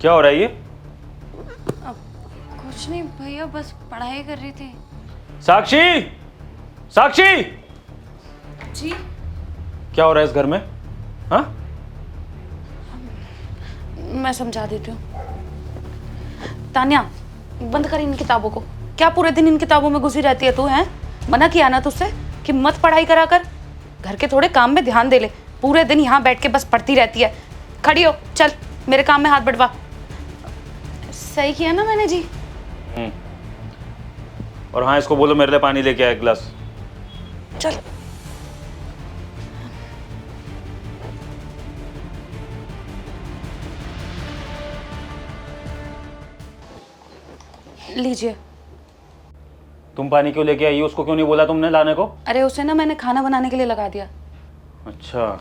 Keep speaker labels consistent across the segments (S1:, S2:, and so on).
S1: क्या हो रहा है ये?
S2: कुछ नहीं भैया, बस पढ़ाई कर रही थी।
S1: साक्षी, साक्षी,
S2: जी
S1: क्या हो रहा है इस घर में? हाँ,
S2: मैं समझा देती हूँ। तान्या, बंद कर इन किताबों को। क्या पूरे दिन इन किताबों में घुसी रहती है तू? हैं, मना किया ना तुझसे कि मत पढ़ाई करा कर, घर के थोड़े काम में ध्यान दे ले। पूरे दिन यहाँ बैठ के बस पढ़ती रहती है। खड़ी हो, चल मेरे काम में हाथ बटवा। सही किया ना मैंने जी?
S1: और हाँ, इसको बोलो मेरे लिए पानी लेके आए एक गिलास।
S2: चल। लीजिए।
S1: तुम पानी क्यों लेके आई? उसको क्यों नहीं बोला तुमने लाने को?
S2: अरे उसे ना मैंने खाना बनाने के लिए लगा दिया।
S1: अच्छा,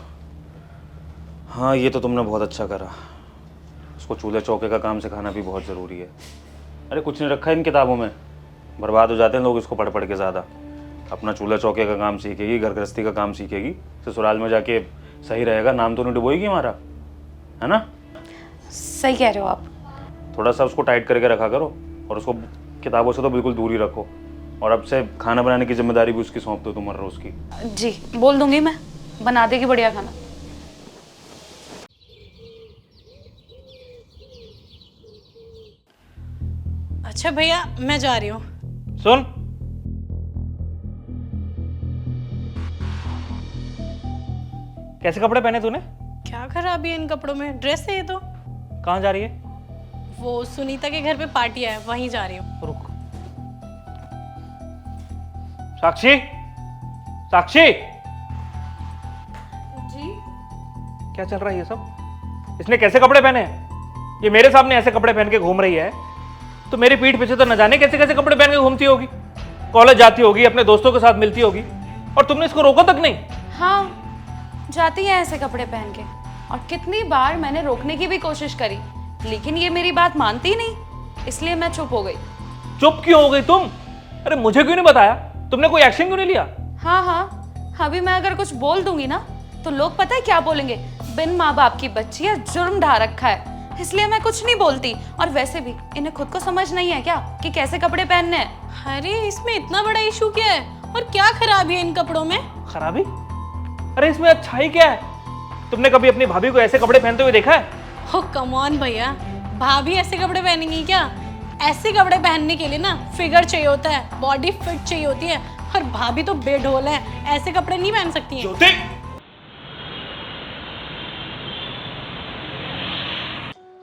S1: हाँ ये तो तुमने बहुत अच्छा करा। उसको चूल्हे चौके का काम सिखाना भी बहुत ज़रूरी है। अरे कुछ नहीं रखा है इन किताबों में, बर्बाद हो जाते हैं लोग इसको पढ़ पढ़ के ज़्यादा। अपना चूल्हा चौके का काम सीखेगी, घर गृहस्थी का काम सीखेगी, ससुराल में जाके सही रहेगा, नाम तो नहीं डुबोएगी हमारा, है ना?
S2: सही कह रहे हो आप।
S1: थोड़ा सा उसको टाइट करके रखा करो और उसको किताबों से तो बिल्कुल दूर ही रखो। और अब से खाना बनाने की जिम्मेदारी भी उसकी सौंप दो तुम हर रोज़ की।
S2: जी बोल दूंगी, मैं बना देगी बढ़िया खाना।
S3: अच्छा भैया, मैं जा रही हूँ।
S1: सुन, कैसे कपड़े पहने तूने?
S3: क्या खराबी है इन कपड़ों में? ड्रेस है ये तो।
S1: कहाँ जा रही है?
S3: वो सुनीता के घर पे पार्टी है, वहीं जा रही हूँ।
S1: रुक। साक्षी, साक्षी,
S2: जी
S1: क्या चल रहा है ये सब? इसने कैसे कपड़े पहने हैं? ये मेरे सामने ऐसे कपड़े पहन के घूम रही है, तो मेरी पीठ पीछे तो न जाने कैसे कैसे कपड़े पहन के घूमती होगी। कॉलेज जाती होगी, अपने दोस्तों के साथ मिलती होगी, और तुमने इसको रोका तक नहीं।
S2: हाँ, जाती है ऐसे कपड़े पहन के, और कितनी बार मैंने रोकने की भी कोशिश करी, लेकिन ये मेरी बात मानती नहीं, इसलिए मैं चुप हो गई।
S1: चुप क्यों हो गई तुम? अरे मुझे क्यों नहीं बताया? तुमने कोई एक्शन क्यों नहीं लिया?
S2: हाँ हाँ, अभी मैं अगर कुछ बोल दूंगी ना तो लोग पता है क्या बोलेंगे? बिन माँ बाप की बच्ची है, जुर्म ढा रखा है, इसलिए मैं कुछ नहीं बोलती। और वैसे भी इन्हें खुद को समझ नहीं है क्या कि कैसे कपड़े पहनने हैं?
S3: अरे इसमें इतना बड़ा इशू क्या है? और क्या खराबी है इन कपड़ों में?
S1: खराबी? अरे इसमें अच्छाई क्या है? तुमने कभी अपनी भाभी को ऐसे कपड़े पहनते हुए देखा है?
S3: हो कम ऑन भैया, भाभी ऐसे कपड़े पहनेंगी क्या? ऐसे कपड़े पहनने के लिए ना फिगर चाहिए होता है, बॉडी फिट चाहिए होती है, और भाभी तो बेढोल है, ऐसे कपड़े नहीं पहन सकती हैं।
S1: ज्योति!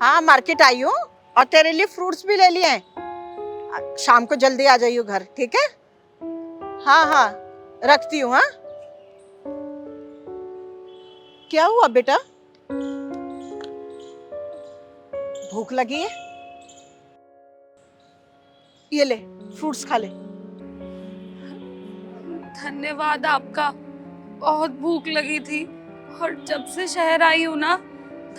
S4: हाँ, मार्केट आई हूँ और तेरे लिए फ्रूट्स भी ले लिए हैं। शाम को जल्दी आ जाइयो घर, ठीक है? हाँ हाँ, रखती हूँ। हाँ, क्या हुआ बेटा? भूख लगी है? ये ले, फ्रूट्स खा ले।
S2: धन्यवाद आपका, बहुत भूख लगी थी, और जब से शहर आई हूँ ना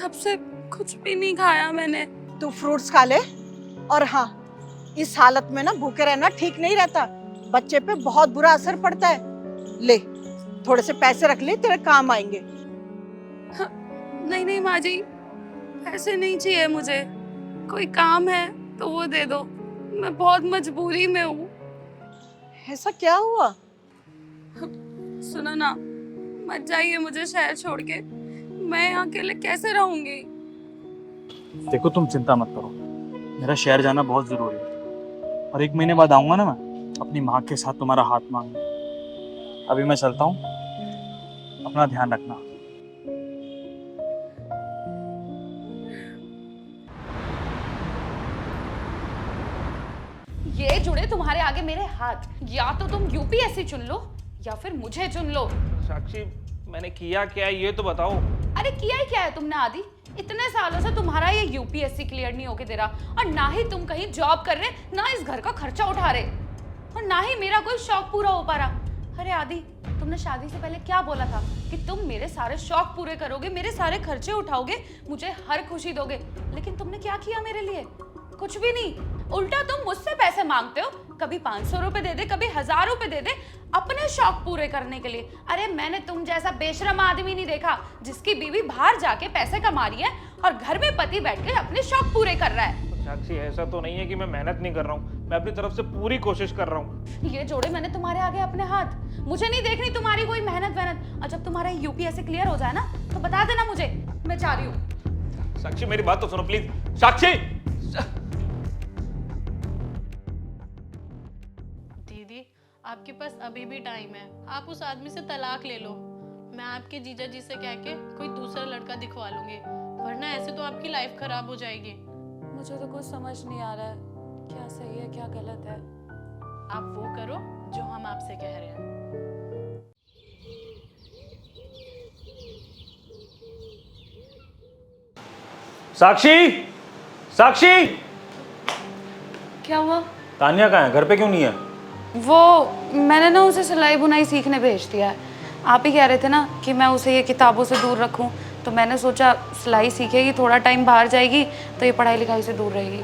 S2: तब से कुछ भी नहीं खाया मैंने।
S4: तू फ्रूट्स खा ले। और हाँ, इस हालत में ना भूखे रहना ठीक नहीं रहता, बच्चे पे बहुत बुरा असर पड़ता है। ले, थोड़े से पैसे रख ले, तेरे काम आएंगे।
S2: नहीं नहीं माँ जी, पैसे नहीं चाहिए मुझे, कोई काम है तो वो दे दो, मैं बहुत मजबूरी में हूँ।
S4: ऐसा क्या हुआ?
S2: सुनो ना, मत जाइए मुझे शहर छोड़ के, मैं यहाँ अकेले कैसे रहूंगी?
S5: देखो तुम चिंता मत करो, मेरा शहर जाना बहुत ज़रूरी है, और 1 महीने बाद आऊँगा ना मैं अपनी माँ के साथ तुम्हारा हाथ मांगने। अभी मैं चलता हूँ, अपना ध्यान रखना।
S2: ये जुड़े तुम्हारे आगे मेरे हाथ, या तो तुम यूपीएससी चुन लो या फिर मुझे चुन लो।
S1: साक्षी, मैंने किया क्या है ये तो बताओ।
S2: अरे किया ही क्या है तुमने आदि? इतने सालों से तुम्हारा ये यूपीएससी क्लियर नहीं होके दे रहा, और ना ही तुम कहीं जॉब कर रहे, ना इस घर का खर्चा उठा रहे, और ना ही मेरा कोई शौक पूरा हो पा रहा। अरे आदि, तुमने शादी से पहले क्या बोला था कि तुम मेरे सारे शौक पूरे करोगे, मेरे सारे खर्चे उठाओगे, मुझे हर खुशी दोगे, लेकिन तुमने क्या किया मेरे लिए? कुछ भी नहीं, उल्टा तुम मुझसे पैसे मांगते हो, कभी 500 रुपए दे दे, कभी 1000 रुपए दे दे, अपने शौक पूरे करने के लिए। अरे मैंने तुम जैसा बेशरम आदमी नहीं देखा जिसकी बीवी बाहर जाके पैसे कमा रही है और घर में पति बैठ के अपने शौक पूरे कर रहा है।
S6: साक्षी ऐसा तो नहीं है कि मैं मेहनत नहीं कर रहा हूँ, मैं अपनी तरफ से पूरी कोशिश कर रहा हूँ।
S2: ये जोड़े मैंने तुम्हारे आगे अपने हाथ, मुझे नहीं देखनी तुम्हारी कोई मेहनत वहनत। और जब तुम्हारा यूपीएससी क्लियर हो जाए ना तो बता देना मुझे, मैं जा रही हूँ।
S6: साक्षी मेरी बात तो सुनो प्लीज। साक्षी
S3: दीदी आपके पास अभी भी टाइम है, आप उस आदमी से तलाक ले लो। मैं आपके जीजा जी से कह के कोई दूसरा लड़का दिखवा लूंगी, वरना ऐसे तो आपकी लाइफ खराब हो जाएगी।
S2: मुझे तो कुछ समझ नहीं आ रहा है, क्या सही है क्या गलत है।
S3: आप वो करो जो हम आपसे कह रहे हैं।
S1: साक्षी, साक्षी,
S2: क्या हुआ?
S1: तान्या कहाँ है? घर पे क्यों नहीं है?
S2: वो मैंने ना उसे सिलाई बुनाई सीखने भेज दिया है। आप ही कह रहे थे ना कि मैं उसे ये किताबों से दूर रखूं, तो मैंने सोचा सिलाई सीखेगी, थोड़ा टाइम बाहर जाएगी तो ये पढ़ाई लिखाई से दूर रहेगी।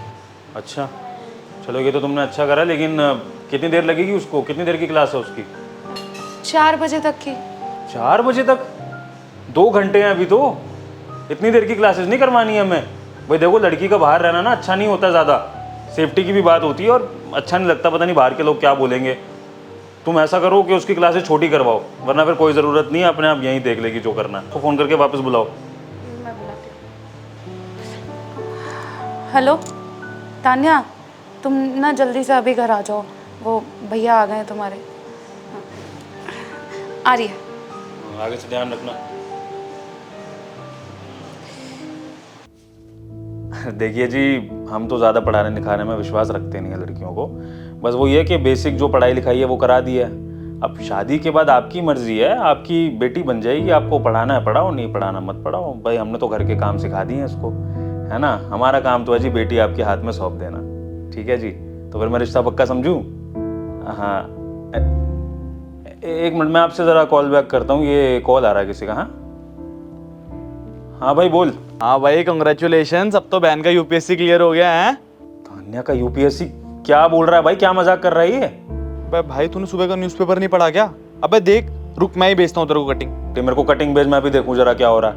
S1: अच्छा, चलो ये तो तुमने अच्छा करा, लेकिन कितनी देर लगेगी उसको? कितनी देर की क्लास है उसकी?
S2: 4 बजे तक की।
S1: 4 बजे तक? 2 घंटे हैं अभी तो। इतनी देर की क्लासेस नहीं करवानी है हमें। भाई देखो, लड़की का बाहर रहना ना अच्छा नहीं होता, ज़्यादा सेफ्टी की भी बात होती है और अच्छा नहीं लगता, पता नहीं बाहर के लोग क्या बोलेंगे। तुम ऐसा करो कि उसकी क्लासेस छोटी करवाओ, वरना फिर कोई ज़रूरत नहीं है, अपने आप यहीं देख लेगी जो करना है। तो फ़ोन करके वापस बुलाओ।
S2: मैं बुलाती हूँ। हेलो तान्या, तुम ना जल्दी से अभी घर आ जाओ, वो भैया आ गए हैं तुम्हारे। आ रही है।
S1: आगे से ध्यान रखना। देखिए जी, हम तो ज़्यादा पढ़ाने लिखाने में विश्वास रखते नहीं है लड़कियों को। बस वो ये कि बेसिक जो पढ़ाई लिखाई है वो करा दी है। अब शादी के बाद आपकी मर्जी है, आपकी बेटी बन जाएगी, आपको पढ़ाना है पढ़ाओ, नहीं पढ़ाना मत पढ़ाओ। भाई हमने तो घर के काम सिखा दिए हैं इसको, है ना। हमारा काम तो है जी बेटी आपके हाथ में सौंप देना, ठीक है जी। तो फिर मैं रिश्ता पक्का समझूँ? हाँ, एक मिनट, मैं आपसे ज़रा कॉल बैक करता हूँ, ये कॉल आ रहा है किसी का। हाँ हाँ भाई बोल।
S5: हाँ भाई कंग्रेचुलेशन, अब तो बहन का यूपीएससी क्लियर हो गया है।
S1: तान्या का यूपीएससी? क्या बोल रहा है भाई, क्या मजाक कर रहा है ये?
S5: अबे भाई तूने सुबह का न्यूज़पेपर नहीं पढ़ा क्या? अबे देख, रुक मैं ही भेजता हूँ तेरे को कटिंग।
S1: तो मेरे को कटिंग भेज, मैं भी देखूं जरा क्या हो रहा है।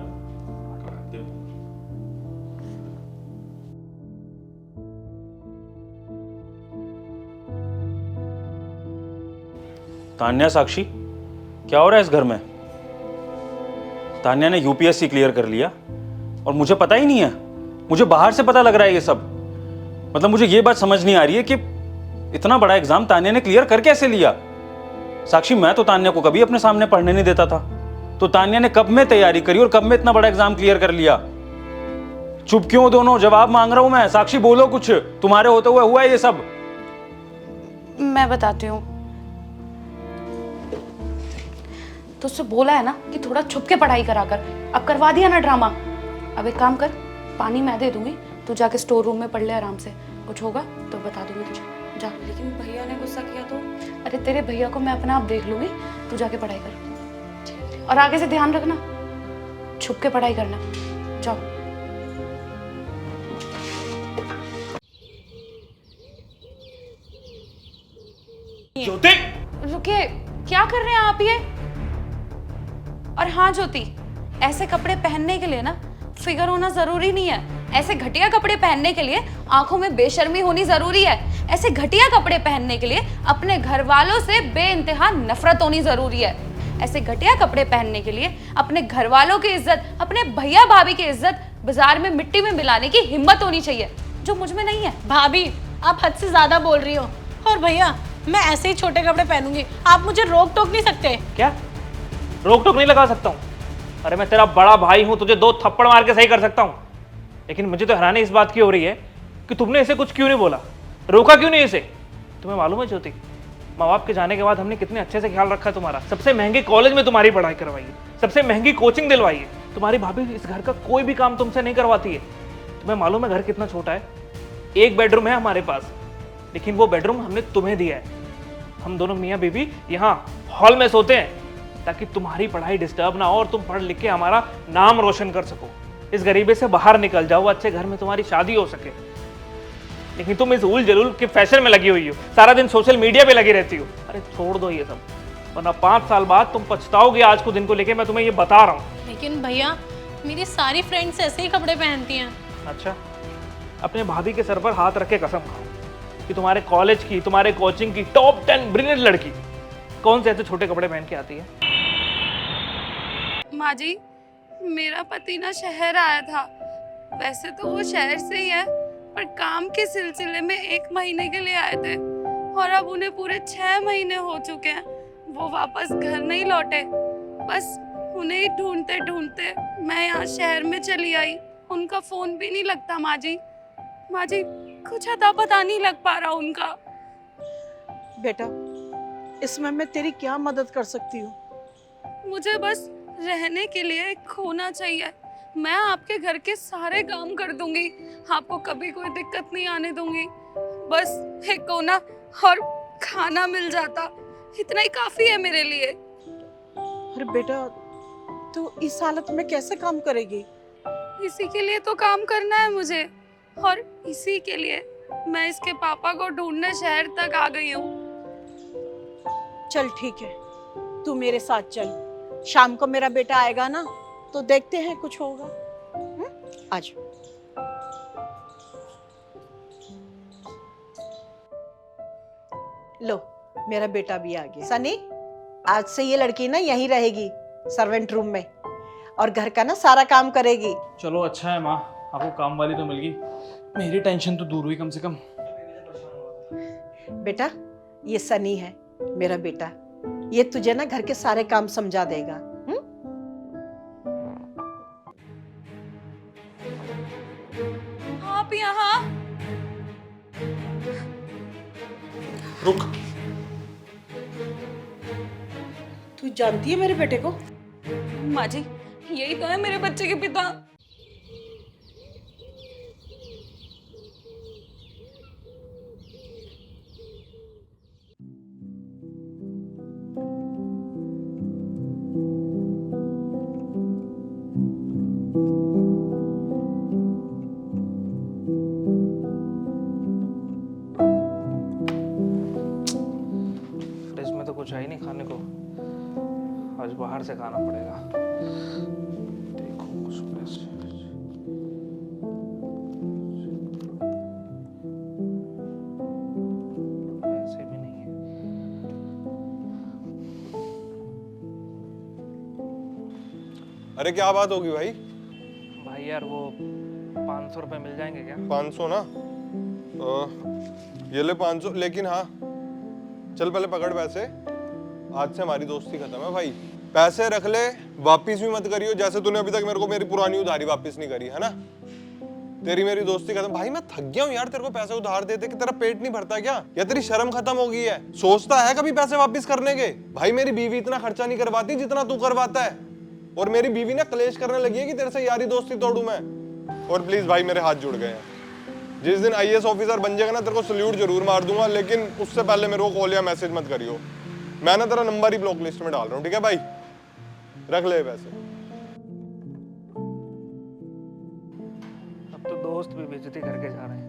S1: तान्या, साक्षी, क्या हो रहा है इस घर में? तान्या ने यूपीएससी क्लियर कर लिया और मुझे पता ही नहीं है। मुझे बाहर से पता लग रहा है ये सब। मतलब मुझे ये बात समझ नहीं आ रही है कि इतना बड़ा एग्जाम तान्या ने क्लियर कर कैसे लिया। साक्षी, मैं तो तान्या को कभी अपने सामने पढ़ने नहीं देता था, तो तान्या ने कब में तैयारी करी और कब में इतना बड़ा एग्जाम क्लियर कर लिया? चुप क्यों दोनों? जवाब मांग रहा हूं मैं। साक्षी बोलो कुछ, तुम्हारे होते हुए हुआ है ये सब?
S2: मैं बताती हूँ। तो उससे बोला है ना कि थोड़ा छुप के पढ़ाई करा कर, अब करवा दिया ना ड्रामा। अब एक काम कर, पानी मैं दे दूंगी, तू जाके स्टोर रूम में पढ़ ले आराम से, कुछ होगा तो बता दूंगी तुझे, जा। लेकिन भैया ने गुस्सा किया तो? अरे तेरे भैया को मैं अपने आप देख लूंगी, तू जाके पढ़ाई कर। और आगे से ध्यान रखना, छुप के पढ़ाई करना, जाओ।
S6: ज्योति,
S2: रुकिए, क्या कर रहे हैं आप ये? और हाँ ज्योति, ऐसे कपड़े पहनने के लिए ना फिगर होना जरूरी नहीं है। ऐसे घटिया कपड़े पहनने के लिए आंखों में बेशर्मी होनी जरूरी है। ऐसे घटिया कपड़े पहनने के लिए अपने घर वालों से बेइंतहा नफरत होनी जरूरी है। ऐसे घटिया कपड़े पहनने के लिए अपने घर वालों की इज्जत, अपने भैया भाभी की इज्जत बाजार में मिट्टी में मिलाने की हिम्मत होनी चाहिए, जो मुझ में नहीं है।
S3: भाभी आप हद से ज्यादा बोल रही हो। और भैया मैं ऐसे ही छोटे कपड़े पहनूंगी, आप मुझे रोक टोक नहीं सकते।
S6: क्या रोक टोक नहीं लगा सकता हूँ? अरे मैं तेरा बड़ा भाई हूँ, तुझे 2 थप्पड़ मार के सही कर सकता हूँ। लेकिन मुझे तो हैरानी इस बात की हो रही है कि तुमने इसे कुछ क्यों नहीं बोला, रोका क्यों नहीं इसे? तुम्हें मालूम है ज्योति, माँ बाप के जाने के बाद हमने कितने अच्छे से ख्याल रखा है तुम्हारा। सबसे महंगे कॉलेज में तुम्हारी पढ़ाई करवाई है, सबसे महंगी कोचिंग दिलवाई है। तुम्हारी भाभी इस घर का कोई भी काम तुमसे नहीं करवाती है। तुम्हें मालूम है घर कितना छोटा है? 1 बेडरूम है हमारे पास, लेकिन वो बेडरूम हमने तुम्हें दिया है। हम दोनों मियाँ बीवी यहाँ हॉल में सोते हैं ताकि तुम्हारी पढ़ाई डिस्टर्ब ना हो और तुम पढ़ लिख के हमारा नाम रोशन कर सको, इस गरीबी से बाहर निकल जाओ, अच्छे घर में तुम्हारी शादी हो सके। लेकिन तुम इस उल जलूल के फैशन में लगी हुई हो, सारा दिन सोशल मीडिया पे लगी रहती हो। अरे छोड़ दो ये सब, वरना 5 साल बाद तुम पछताओगे आज को दिन को लेके, मैं तुम्हें ये बता रहा हूँ।
S3: लेकिन भैया मेरी सारी फ्रेंड्स ऐसे ही कपड़े पहनती हैं।
S6: अच्छा, अपने भाभी के सर पर हाथ रख के कसम खाओ कि तुम्हारे कॉलेज की, तुम्हारे कोचिंग की टॉप 10 ब्रिलियंट लड़की कौन से ऐसे छोटे कपड़े पहन के आती है?
S2: माँ जी, मेरा पति ना शहर आया था। वैसे तो वो शहर से ही है, पर काम के सिलसिले में 1 महीने के लिए आए थे और अब उन्हें पूरे 6 महीने हो चुके हैं। वो वापस घर नहीं लौटे। बस उन्हें ही ढूंढते ढूंढते मैं यहाँ शहर में चली आई। उनका फोन भी नहीं लगता माँ जी। माँ जी, कुछ अता पता नहीं लग पा रहा उनका।
S4: बेटा, इसमें मैं तेरी क्या मदद कर सकती हूँ?
S2: मुझे बस रहने के लिए एक खोना चाहिए। मैं आपके घर के सारे काम कर दूंगी, आपको कभी कोई दिक्कत नहीं आने दूंगी। बस एक कोना और खाना मिल जाता, इतना ही काफी है मेरे लिए।
S4: अरे बेटा, तू इस हालत में कैसे काम करेगी?
S2: इसी के लिए तो काम करना है मुझे, और इसी के लिए मैं इसके पापा को ढूंढने शहर तक आ गई हूँ।
S4: चल ठीक है, तू मेरे साथ चल। शाम को मेरा बेटा आएगा ना, तो देखते हैं कुछ होगा। आज लो, मेरा बेटा भी आ गया। सनी, आज से ये लड़की ना यहीं रहेगी, सर्वेंट रूम में, और घर का ना सारा काम करेगी।
S5: चलो अच्छा है माँ, आपको काम वाली तो मिल गई, मेरी टेंशन तो दूर हुई कम से कम।
S4: बेटा, ये सनी है मेरा बेटा, ये तुझे ना घर के सारे काम समझा देगा।
S2: आप यहाँ?
S7: रुक।
S4: तू जानती है मेरे बेटे को?
S2: माँ जी, यही तो है मेरे बच्चे के पिता।
S6: फ्रिज में तो कुछ है ही नहीं खाने को, आज बाहर से खाना पड़ेगा। देखो कुछ पैसे भी नहीं है।
S7: अरे क्या बात होगी भाई?
S6: भाई यार वो 500 रुपए मिल जाएंगे क्या?
S7: 500 ना? ये ले 500, लेकिन हाँ चल पहले पकड़ पैसे, आज से हमारी दोस्ती खत्म है भाई। पैसे रख ले, वापिस भी मत करियो, जैसे तूने अभी तक मेरे को मेरी पुरानी उधारी वापस नहीं करी है ना। तेरी मेरी दोस्ती खत्म। भाई मैं थक गया हूँ यार, तेरे को पैसे उधार देते कि तेरा पेट नहीं भरता क्या? या तेरी शर्म खत्म हो गई है? सोचता है कभी पैसे वापस करने के? भाई मेरी बीवी इतना खर्चा नहीं करवाती जितना तू करवाता है, और मेरी बीवी ना क्लेश करने लगी है कि तेरे से यारी दोस्ती तोड़ू मैं। और प्लीज भाई मेरे हाथ जुड़ गए हैं, जिस दिन आईएएस ऑफिसर बन जाएगा ना तेरे को सल्यूट जरूर मार दूंगा, लेकिन उससे पहले मेरे को कॉल या मैसेज मत करियो। मैं ना तेरा नंबर ही ब्लॉक लिस्ट में डाल रहा हूँ, ठीक है भाई? रख ले पैसे।
S6: अब तो दोस्त भी बेइज्जती करके जा रहे हैं।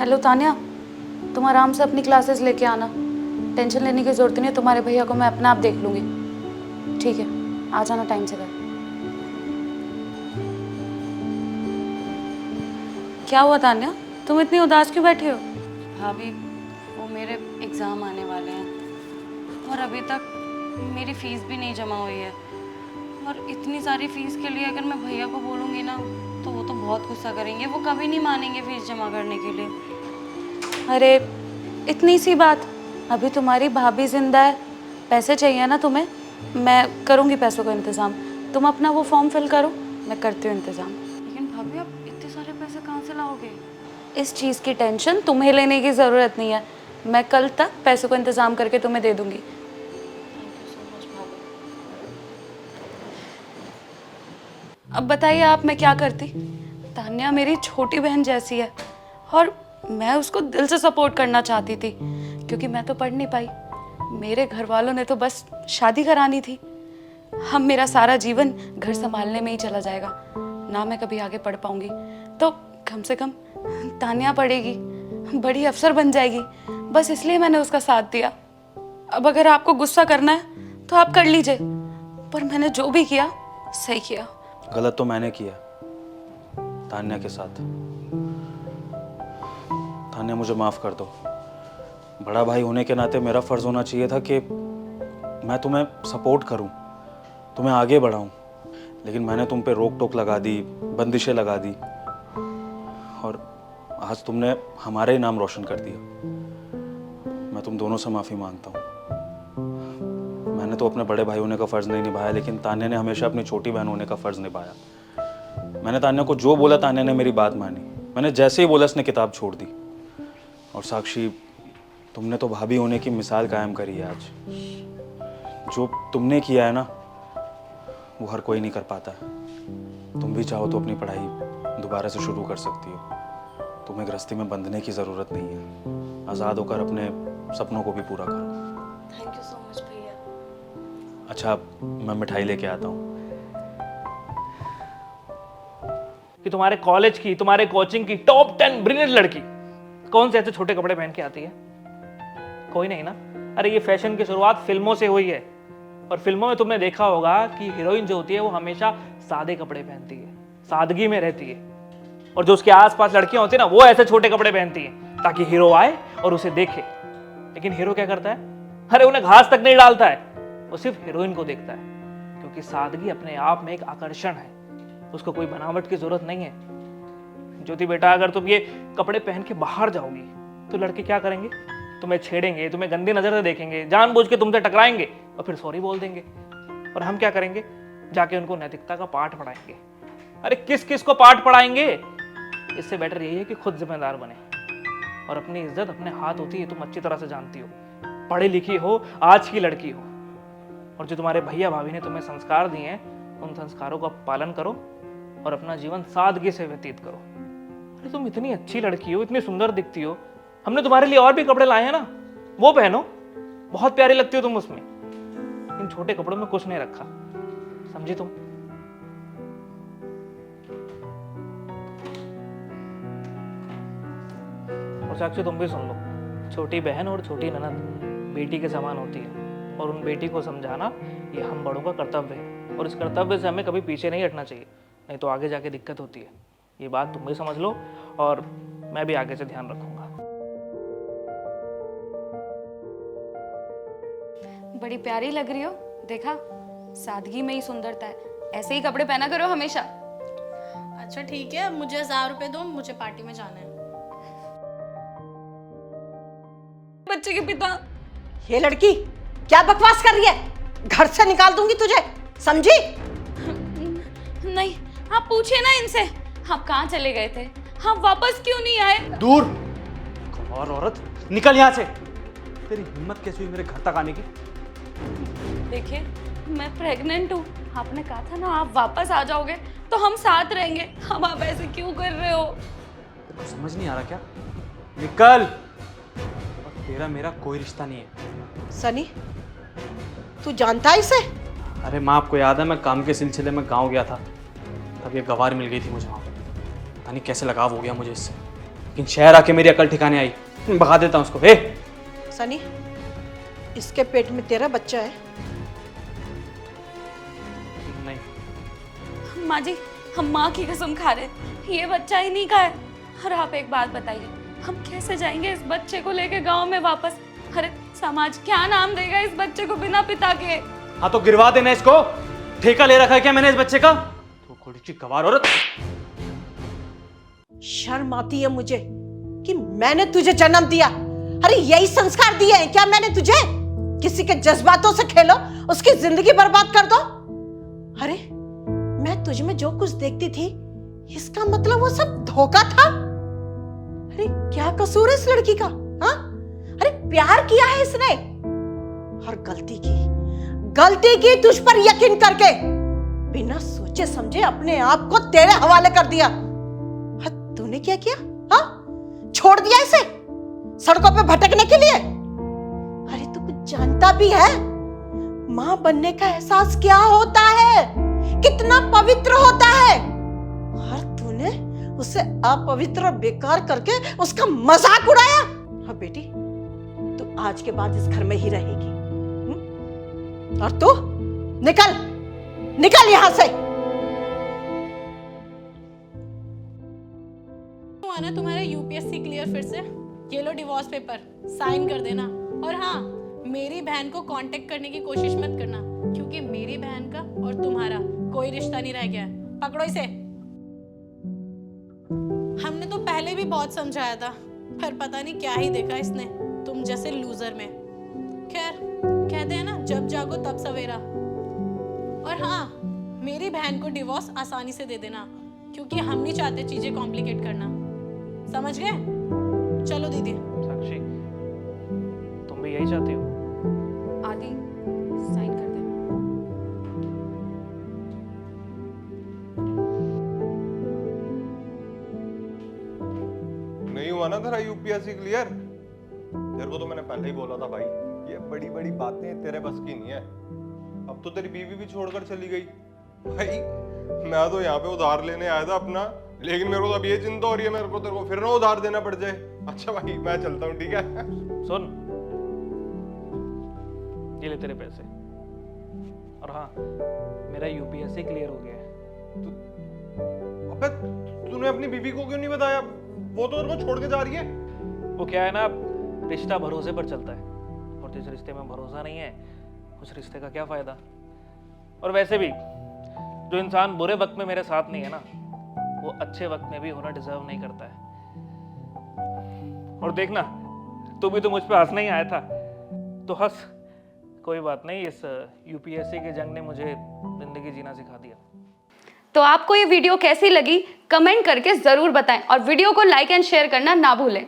S2: हेलो तान्या, तुम आराम से अपनी क्लासेस लेके आना, टेंशन लेने की जरूरत नहीं है। तुम्हारे भैया को मैं अपने आप देख लूंगी, ठीक है? आ जाना टाइम से घर। क्या हुआ तान्या, तुम इतनी उदास क्यों बैठे हो?
S8: भाभी, वो मेरे एग्ज़ाम आने वाले हैं और अभी तक मेरी फ़ीस भी नहीं जमा हुई है, और इतनी सारी फ़ीस के लिए अगर मैं भैया को बोलूँगी ना तो वो तो बहुत गुस्सा करेंगे, वो कभी नहीं मानेंगे फ़ीस जमा करने के लिए।
S2: अरे इतनी सी बात, अभी तुम्हारी भाभी जिंदा है, पैसे चाहिए ना तुम्हें, मैं करूँगी पैसों का इंतज़ाम। तुम अपना वो फॉर्म फिल करो, मैं करती हूँ इंतज़ाम।
S8: लेकिन भाभी, आप इतने सारे पैसे कहाँ से लाओगे?
S2: इस चीज़ की टेंशन तुम्हें लेने की ज़रूरत नहीं है, मैं कल तक पैसों का इंतज़ाम करके तुम्हें दे दूँगी।
S8: थैंक यू सो मच भाभी।
S2: अब बताइए आप मैं क्या करती? तान्या मेरी छोटी बहन जैसी है, और मैं उसको दिल से सपोर्ट करना चाहती थी, क्योंकि मैं तो पढ़ नहीं पाई। मेरे घर वालों ने तो बस शादी करानी थी। हम मेरा सारा जीवन घर संभालने में ही चला जाएगा, ना मैं कभी आगे पढ़ पाऊंगी। तो कम से कम तान्या पढ़ेगी, बड़ी अफसर बन जाएगी, बस इसलिए मैंने उसका साथ दिया। अब अगर आपको गुस्सा करना है तो आप कर लीजिए, पर मैंने जो भी किया सही किया।
S1: गलत तो मैंने किया तान्या के साथ। तान्या मुझे माफ कर दो। बड़ा भाई होने के नाते मेरा फर्ज होना चाहिए था कि मैं तुम्हें सपोर्ट करूं, तुम्हें आगे बढ़ाऊं, लेकिन मैंने तुम पे रोक टोक लगा दी, बंदिशें लगा दी, और आज तुमने हमारे ही नाम रोशन कर दिया। मैं तुम दोनों से माफ़ी मांगता हूँ। मैंने तो अपने बड़े भाई होने का फ़र्ज़ नहीं निभाया, लेकिन तान्या ने हमेशा अपनी छोटी बहन होने का फ़र्ज़ निभाया। मैंने तान्या को जो बोला, तान्या ने मेरी बात मानी। मैंने जैसे ही बोला, उसने किताब छोड़ दी। और साक्षी, तुमने तो भाभी होने की मिसाल कायम करी है आज। जो तुमने किया है ना, वो हर कोई नहीं कर पाता है। तुम भी चाहो तो अपनी पढ़ाई दोबारा से शुरू कर सकती हो। तुम्हें गृहस्थी में बंधने की ज़रूरत नहीं है। आज़ाद होकर अपने सपनों को भी पूरा करो।
S8: थैंक यू सो मच भैया।
S1: अच्छा, मैं मिठाई लेके आता हूँ।
S6: कि तुम्हारे कॉलेज की, तुम्हारे कोचिंग की टॉप 10 ब्रिलियंट लड़की कौन से ऐसे छोटे कपड़े पहन के आती है? कोई नहीं ना। अरे ये फैशन की शुरुआत फिल्मों से हुई है, और फिल्मों में तुमने देखा होगा कि हीरोइन जो होती है वो हमेशा सादे कपड़े पहनती है, सादगी में रहती है, और जो उसके आसपास लड़कियां होती है ना, वो ऐसे छोटे कपड़े पहनती हैं ताकि हीरो आए और उसे देखे। लेकिन हीरो क्या करता है? अरे उन्हें घास तक नहीं डालता है, वो सिर्फ हीरोइन को देखता है, क्योंकि सादगी अपने आप में एक आकर्षण है, उसको कोई बनावट की जरूरत नहीं है। ज्योति बेटा, अगर तुम ये कपड़े पहन के बाहर जाओगी तो लड़के क्या करेंगे? तुम्हें छेड़ेंगे, तुम्हें गंदी नजर से देखेंगे, जानबूझ के तुमसे टकराएंगे और फिर सॉरी बोल देंगे। और हम क्या करेंगे? जाके उनको नैतिकता का पाठ पढ़ाएंगे। अरे किस किस को पाठ पढ़ाएंगे? इससे बेटर यही है कि खुद जिम्मेदार बने, और अपनी इज्जत अपने हाथ होती है, तुम अच्छी तरह से जानती हो। पढ़ी लिखी हो, आज की लड़की हो, और जो तुम्हारे भैया भाभी ने तुम्हें संस्कार दिए हैं, उन संस्कारों का पालन करो और अपना जीवन सादगी से व्यतीत करो। अरे तुम इतनी अच्छी लड़की हो, इतनी सुंदर दिखती हो, हमने तुम्हारे लिए और भी कपड़े लाए हैं ना, वो पहनो, बहुत प्यारी लगती हो तुम उसमें। इन छोटे कपड़ों में कुछ नहीं रखा, समझी तुम? और साक्षी, तुम भी सुन लो, छोटी बहन और छोटी ननद बेटी के समान होती है, और उन बेटी को समझाना ये हम बड़ों का कर्तव्य है, और इस कर्तव्य से हमें कभी पीछे नहीं हटना चाहिए, नहीं तो आगे जाके दिक्कत होती है। ये बात तुम भी समझ लो, और मैं भी आगे से ध्यान रखूंगा।
S2: बड़ी प्यारी लग रही हो, देखा, सादगी में ही सुंदरता है। ऐसे ही कपड़े पहना करो हमेशा।
S3: अच्छा ठीक है, मुझे 1000 रुपए दो, मुझे पार्टी में जाना है।
S2: बच्चे के पिता।
S4: ये लड़की क्या बकवास कर रही है? घर से निकाल दूंगी तुझे, समझी?
S2: नहीं, आप पूछिए ना इनसे, आप कहाँ चले गए थे? आप वापस क्यों नहीं आए?
S5: दूर! और औरत, निकल यहाँ से! तेरी हिम्मत कैसे हुई मेरे घर तक आने की?
S2: देखिए, मैं प्रेग्नेंट हूँ। आपने कहा था ना आप वापस आ जाओगे तो हम साथ रहेंगे। अब आप ऐसे क्यों कर रहे हो?
S5: तेरे को समझ नहीं आ रहा क्या? निकल! और तेरा मेरा कोई रिश्ता नहीं है।
S4: सनी, तू जानता है इसे?
S5: अरे माँ, आपको याद है मैं काम के सिलसिले में गांव गया था, तब ये गवार मिल गई थी मुझे वहाँ पे। पता नहीं कैसे लगाव हो गया मुझे इससे, लेकिन शहर आके मेरी अकल ठिकाने आई। भगा देता हूँ उसको। हे
S4: सनी, इसके पेट में तेरा बच्चा है?
S5: नहीं।
S2: माँ जी, हम माँ की कसम खा रहे हैं, ये बच्चा ही नहीं का है। और आप एक बात बताइए, हम कैसे जाएंगे इस बच्चे को लेके गांव में वापस? अरे समाज क्या नाम देगा इस बच्चे को बिना पिता के?
S5: हाँ तो गिरवा देना इसको। ठेका ले रखा है क्या मैंने इस बच्चे का? तो थोड़ी गवार औरत।
S4: शर्म आती है मुझे कि मैंने तुझे जन्म दिया। अरे यही संस्कार दिए हैं क्या मैंने तुझे? किसी के जज्बातों से खेलो, उसकी जिंदगी बर्बाद कर दो। अरे मैं तुझ में जो कुछ देखती थी, इसका मतलब वो सब धोखा था। अरे क्या कसूर है इस लड़की का? हाँ, अरे प्यार किया है इसने, और गलती की तुझ पर यकीन करके, बिना सोचे समझे अपने आप को तेरे हवाले कर दिया। तूने क्या किया? हाँ, छोड़ दिया इसे सड़कों पे भटकने के लिए? अरे तू कुछ जानता भी है मां बनने का एहसास क्या होता है, कितना पवित्र होता है? और तूने उसे अपवित्र और बेकार करके उसका मजाक उड़ाया। हाँ बेटी, तू आज के बाद इस घर में ही रहेगी। और तू निकल निकल यहां से।
S3: हुआ ना तुम्हारा यूपीएससी क्लियर फिर से, ये लो डिवोर्स पेपर, साइन कर देना। और हाँ, मेरी बहन को कांटेक्ट करने की कोशिश मत करना, क्योंकि मेरी बहन का और तुम्हारा कोई रिश्ता नहीं रह गया है। पकड़ो इसे। हमने तो पहले भी बहुत समझाया था, पर पता नहीं क्या ही देखा इसने तुम जैसे लूजर में। खैर, कहते हैं ना जब जागो तब सवेरा। और हाँ, मेरी बहन को डिवोर्स आसानी से दे देना, क्योंकि हम नहीं चाहते चीजें कॉम्प्लिकेट करना। समझ गए? चलो दीदी।
S6: साक्षी, तुम भी यही चाहती हो?
S2: आदि, साइन कर दे।
S7: नहीं हुआ ना तेरा यूपीएससी क्लियर? तेरे को तो मैंने पहले ही बोला था भाई, ये बड़ी बड़ी बातें तेरे बस की नहीं है। अब तो तेरी बीवी भी छोड़कर चली गई। भाई मैं तो यहाँ पे उधार लेने आया था अपना, लेकिन मेरे को तो अब ये चिंता हो रही है मेरे को तेरे को फिर ना उधार देना पड़ जाए। अच्छा भाई मैं चलता हूँ, ठीक है?
S6: सुन, ये ले तेरे पैसे। और हाँ, मेरा यूपीएससी क्लियर हो गया है।
S7: अबे तूने अपनी बीवी को क्यों नहीं बताया? वो तो तेरे को छोड़ के जा रही है।
S6: वो क्या है ना, रिश्ता भरोसे पर चलता है, और जिस रिश्ते में भरोसा नहीं है उस रिश्ते का क्या फायदा। और वैसे भी जो इंसान बुरे वक्त में मेरे साथ नहीं है ना, वो अच्छे वक्त में भी होना डिजर्व नहीं करता है। और देखना, तू भी तो मुझ पे हंसने ही आया था, तो हंस, कोई बात नहीं। इस यूपीएससी के जंग ने मुझे जिंदगी जीना सिखा दिया।
S2: तो आपको ये वीडियो कैसी लगी कमेंट करके जरूर बताएं, और वीडियो को लाइक एंड शेयर करना ना भूलें।